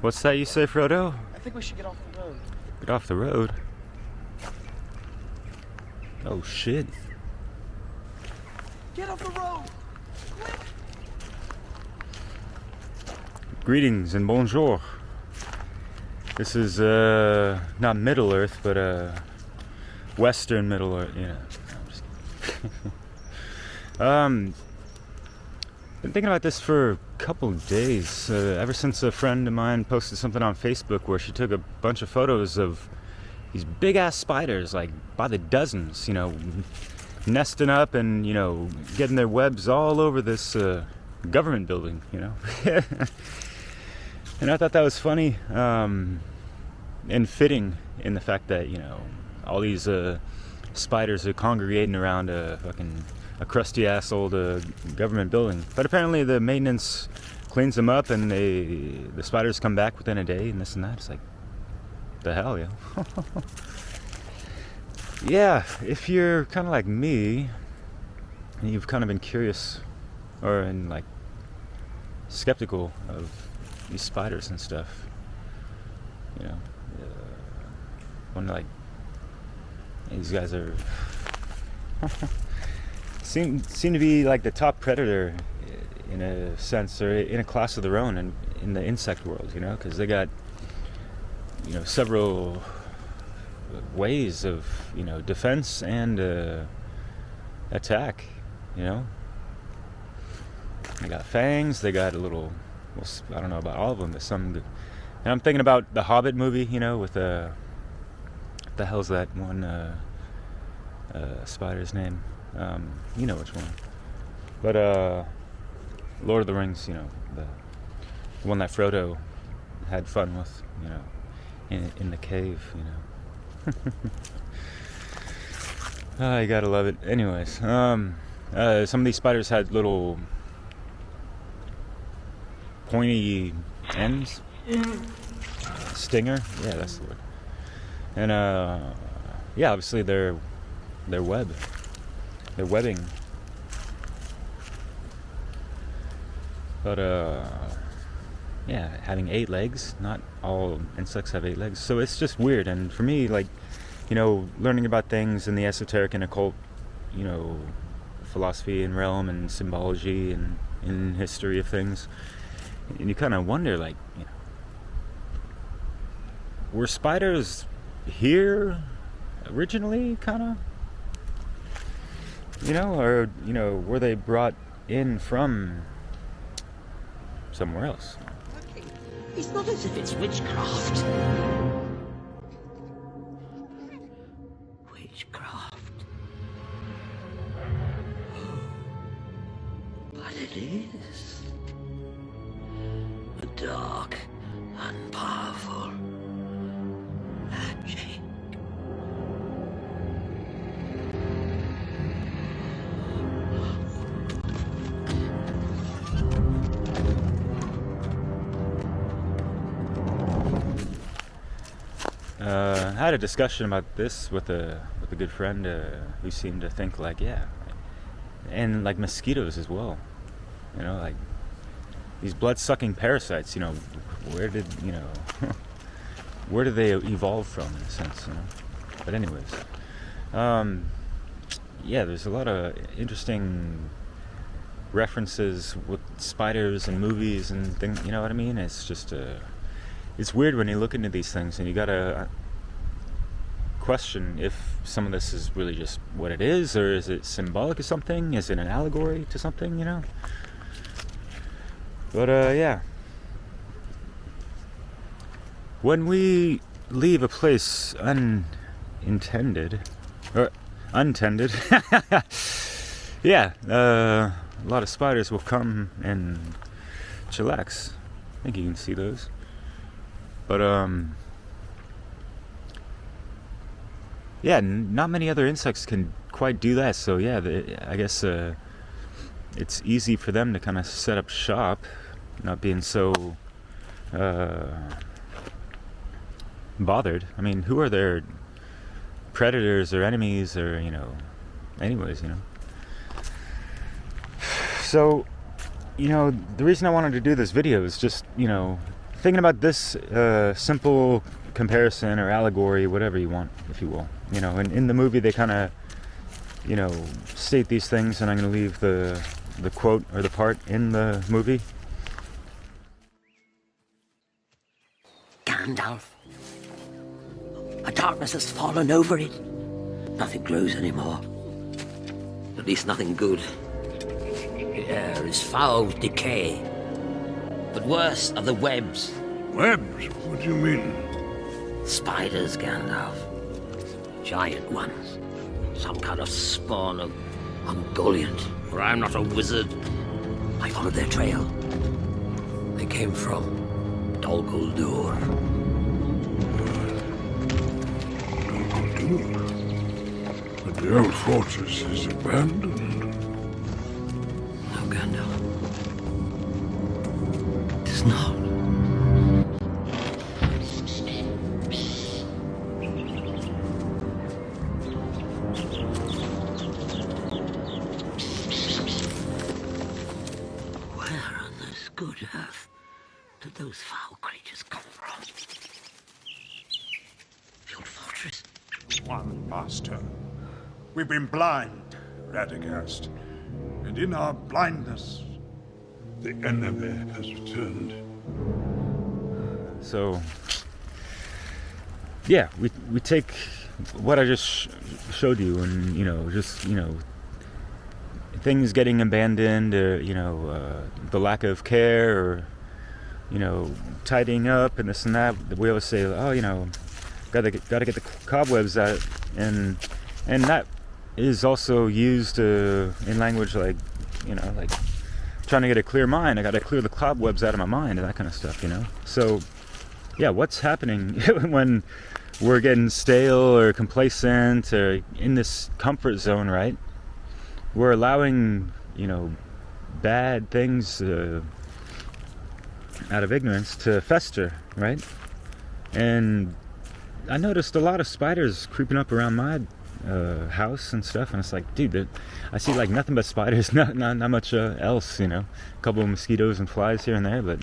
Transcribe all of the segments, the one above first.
What's that you say, Frodo? I think we should get off the road. Get off the road? Oh shit. Get off the road! Quick! Greetings and bonjour. This is not Middle Earth, but Western Middle Earth, you know. I'm just kidding. Been thinking about this for a couple of days, ever since a friend of mine posted something on Facebook where she took a bunch of photos of these big ass spiders, like by the dozens, you know, nesting up and, you know, getting their webs all over this government building, you know. And I thought that was funny and fitting in the fact that, you know, all these spiders are congregating around a crusty ass old government building. But apparently the maintenance cleans them up and the spiders come back within a day and this and that. It's like, the hell, yeah. Yeah, if you're kind of like me and you've kind of been curious or in like skeptical of these spiders and stuff, you know, when like these guys are seem to be like the top predator in a sense, or in a class of their own in the insect world, you know, because they got, you know, several ways of, you know, defense and attack, you know. They got fangs, they got a little, well, I don't know about all of them, but some good. And I'm thinking about the Hobbit movie, you know, with what the hell's that one spider's name? You know which one. But Lord of the Rings, you know, the one that Frodo had fun with, you know, in the cave, you know. Oh, you gotta love it. Anyways, some of these spiders had little pointy ends. Stinger? Yeah, that's the word. And yeah, obviously their webbing. But yeah, having 8 legs. Not all insects have 8 legs. So it's just weird. And for me, like, you know, learning about things in the esoteric and occult, you know, philosophy and realm and symbology and in history of things, and you kind of wonder, like, you know, were spiders here originally, kind of? You know, or, you know, were they brought in from somewhere else? It's not as if it's witchcraft. Witchcraft. But it is. A dark and powerful magic. I had a discussion about this with a good friend who seemed to think like, yeah, and like mosquitoes as well, you know, like these blood-sucking parasites, you know, where did they evolve from, in a sense, you know? But anyways, yeah, there's a lot of interesting references with spiders and movies and things, you know what I mean? It's just it's weird when you look into these things and you gotta question if some of this is really just what it is, or is it symbolic of something? Is it an allegory to something, you know? But yeah, when we leave a place untended, yeah, a lot of spiders will come and chillax. I think you can see those. But yeah, not many other insects can quite do that. So yeah, I guess it's easy for them to kind of set up shop, not being so bothered. I mean, who are their predators or enemies, or, you know, anyways, you know. So, you know, the reason I wanted to do this video is just, you know, thinking about this simple comparison or allegory, whatever you want, if you will. You know, and in the movie they kind of, you know, state these things, and I'm going to leave the quote or the part in the movie. Gandalf. A darkness has fallen over it. Nothing grows anymore. At least nothing good. The air is foul with decay. But worse are the webs. Webs? What do you mean? Spiders, Gandalf. Giant ones. Some kind of spawn of Ungoliant. For I'm not a wizard. I followed their trail. They came from Dol Guldur. But the old fortress is abandoned. No, Gandalf. It is not. Where on this good earth did those foul creatures come from? The old fortress. One master. We've been blind, Radagast. And in our blindness, the enemy has returned. So, yeah, we take what I just showed you, and, you know, just, you know, things getting abandoned, or, you know, the lack of care, or, you know, tidying up and this and that. We always say, oh, you know, gotta get the cobwebs out, and that is also used in language like, you know, like trying to get a clear mind. I gotta clear the cobwebs out of my mind and that kind of stuff, you know. So yeah, what's happening when we're getting stale or complacent or in this comfort zone, right? We're allowing, you know, bad things out of ignorance to fester, right? And I noticed a lot of spiders creeping up around my house and stuff, and it's like, dude, I see like nothing but spiders, not much else, you know. A couple of mosquitoes and flies here and there, but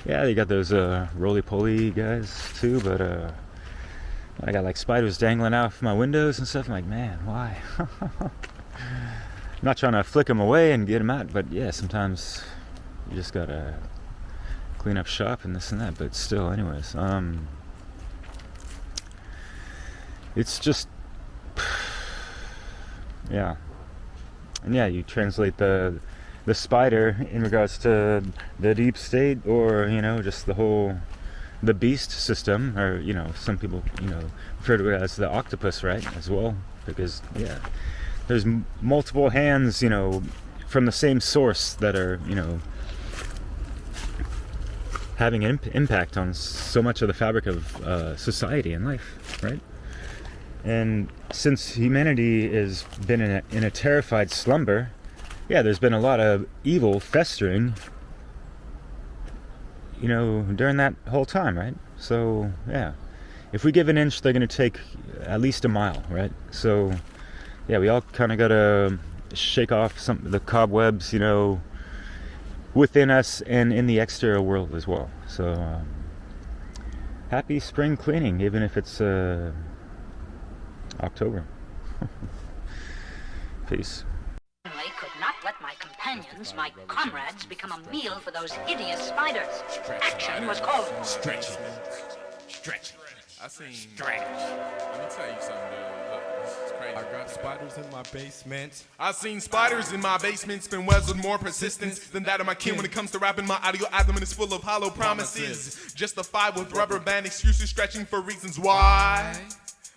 yeah, you got those roly-poly guys too, but I got like spiders dangling out from my windows and stuff. I'm like, man, why? I'm not trying to flick them away and get them out, but yeah, sometimes you just gotta clean up shop and this and that, but still, anyways, it's just, yeah. And yeah, you translate the spider in regards to the deep state, or, you know, just the beast system, or, you know, some people, you know, refer to it as the octopus, right, as well, because, yeah, there's multiple hands, you know, from the same source that are, you know, having an impact on so much of the fabric of society and life, right? And since humanity has been in a terrified slumber, yeah, there's been a lot of evil festering, you know, during that whole time, right? So, yeah, if we give an inch, they're going to take at least a mile, right? So, yeah, we all kind of got to shake off some of the cobwebs, you know, within us and in the exterior world as well. So, happy spring cleaning, even if it's October. Peace. I could not let my companions, my comrades, become a meal for those hideous spiders. Action was called. Stretch. I seen stretch. Let me tell you something, dude. Look, this is crazy. I got spiders in my basement. I seen spiders in my basement spin webs with more persistence than that of my kin. When it comes to rapping, my audio abdomen is full of hollow promises. Justified with rubber band excuses, stretching for reasons why.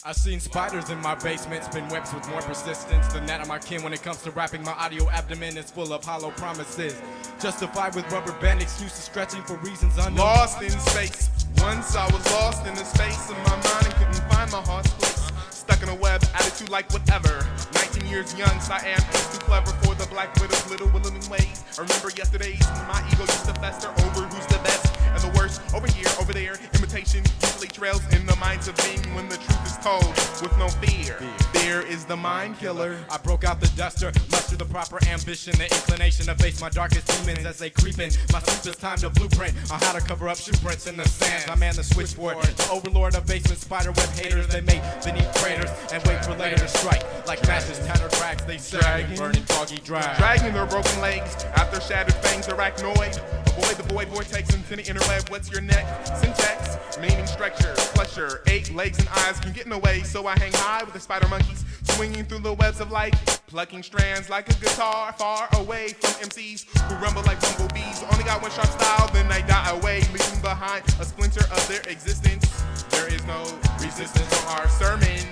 I seen spiders in my basement spin webs with more persistence than that of my kin. When it comes to rapping, my audio abdomen is full of hollow promises. Justified with rubber band excuses, stretching for reasons unknown. Lost in space. Once I was lost in the space of my mind and couldn't find my heart's place. Stuck in a web, attitude like whatever. 19 years young, so I am too clever for the black widow's little willing ways. I remember yesterday's when my ego used to fester over who's the best and the worst. Over here, over there, imitation usually trails in the minds of being when the truth is cold with no fear. Fear is the mind killer. I broke out the duster, muster the proper ambition, the inclination to face my darkest demons as they creep in. My sleepless time to blueprint on how to cover up shoe prints in the sand. I man the switchboard, the overlord of basement spider web haters. They make beneath craters and wait for later to strike. Like matches, tattered rags, they sag, burning foggy dry. Dragging their broken legs after shattered fangs, arachnoid. Avoid the void vortex, infinite interweb. What's your neck? Syntax, meaning structure, flusher. 8 legs and eyes can get in the way, so I hang high with the spider monkeys, swinging through the webs of light, plucking strands like a guitar, far away from MCs who rumble like bumblebees. Only got one sharp style, then they die away, leaving behind a splinter of their existence. There is no resistance on our sermon.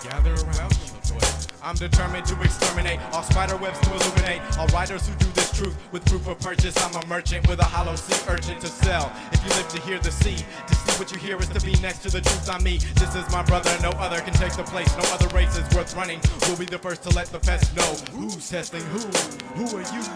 Gather around me. I'm determined to exterminate all spider webs to illuminate all writers who do this truth with proof of purchase. I'm a merchant with a hollow sea urchin to sell. If you live to hear the sea, to see what you hear is to be next to the truth on me. This is my brother, no other can take the place. No other race is worth running. We'll be the first to let the fest know who's testing who. Who are you?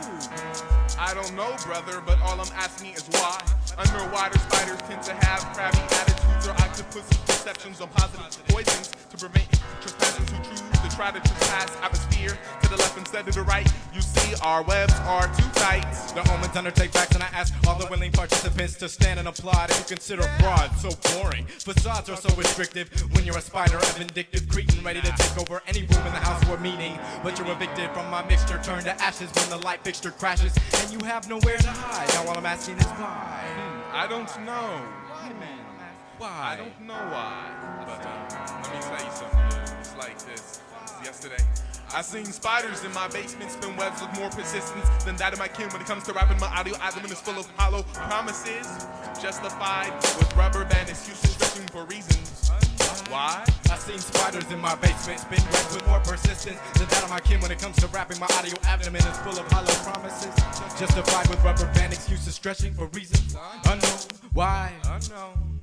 I don't know, brother, but all I'm asking is why. Underwater spiders tend to have crabby attitudes or octopus perceptions of positive poisons to prevent trespassers who choose to try to trespass atmosphere to the left instead of the right. You see, our webs are too tight. The omens undertake facts, and I ask all the willing participants to stand and applaud. If you consider fraud so boring, facades are so restrictive. When you're a spider, a vindictive cretin ready to take over any room in the house for a meeting, but you're evicted from my mixture, turned to ashes when the light fixture crashes, and you have nowhere to hide. Now all I'm asking is why? I don't know. Why? I don't know why. But let me tell you something. It's like this. Yesterday, I seen spiders in my basement spin webs with more persistence than that of my kin when it comes to rapping. My audio abdomen is full of hollow promises, justified with rubber band excuses, stretching for reasons. Why? I seen spiders in my basement spin webs with more persistence than that of my kin when it comes to rapping. My audio abdomen is full of hollow promises, justified with rubber band excuses, stretching for reasons unknown. Why? Unknown.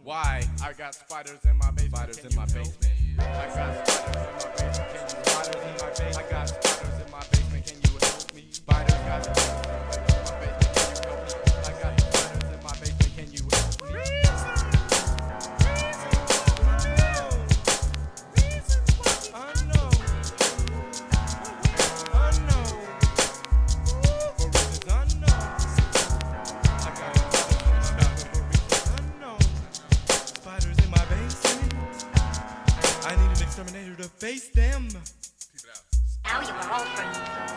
Why? I got spiders in my basement. Spiders in my basement. I got spiders in my basement. I got spiders in my basement. Can you help me? Spiders got spiders in my basement. Can you help me? I got spiders in my basement. Can you help me? Unknown. For reasons unknown. I got spiders in my basement. I need an exterminator to face them. Now you are all free.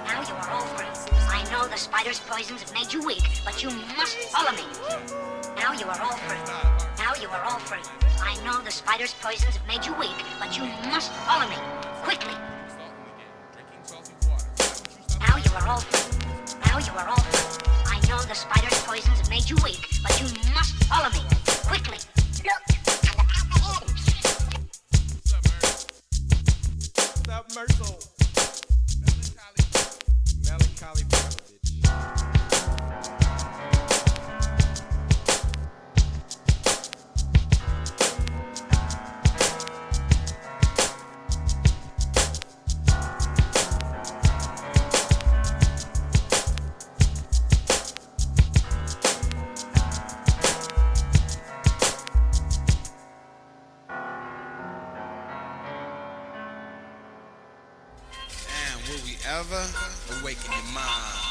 Now you are all free. I know the spider's poisons have made you weak, but you must follow me. Now you are all free. Now you are all free. I know the spider's poisons have made you weak, but you must follow me. Quickly. Now you are all free. Now you are all free. I know the spider's poisons have made you weak, but you must follow me. Quickly. Look. Submersible. Melancholy Will we ever awaken your mind?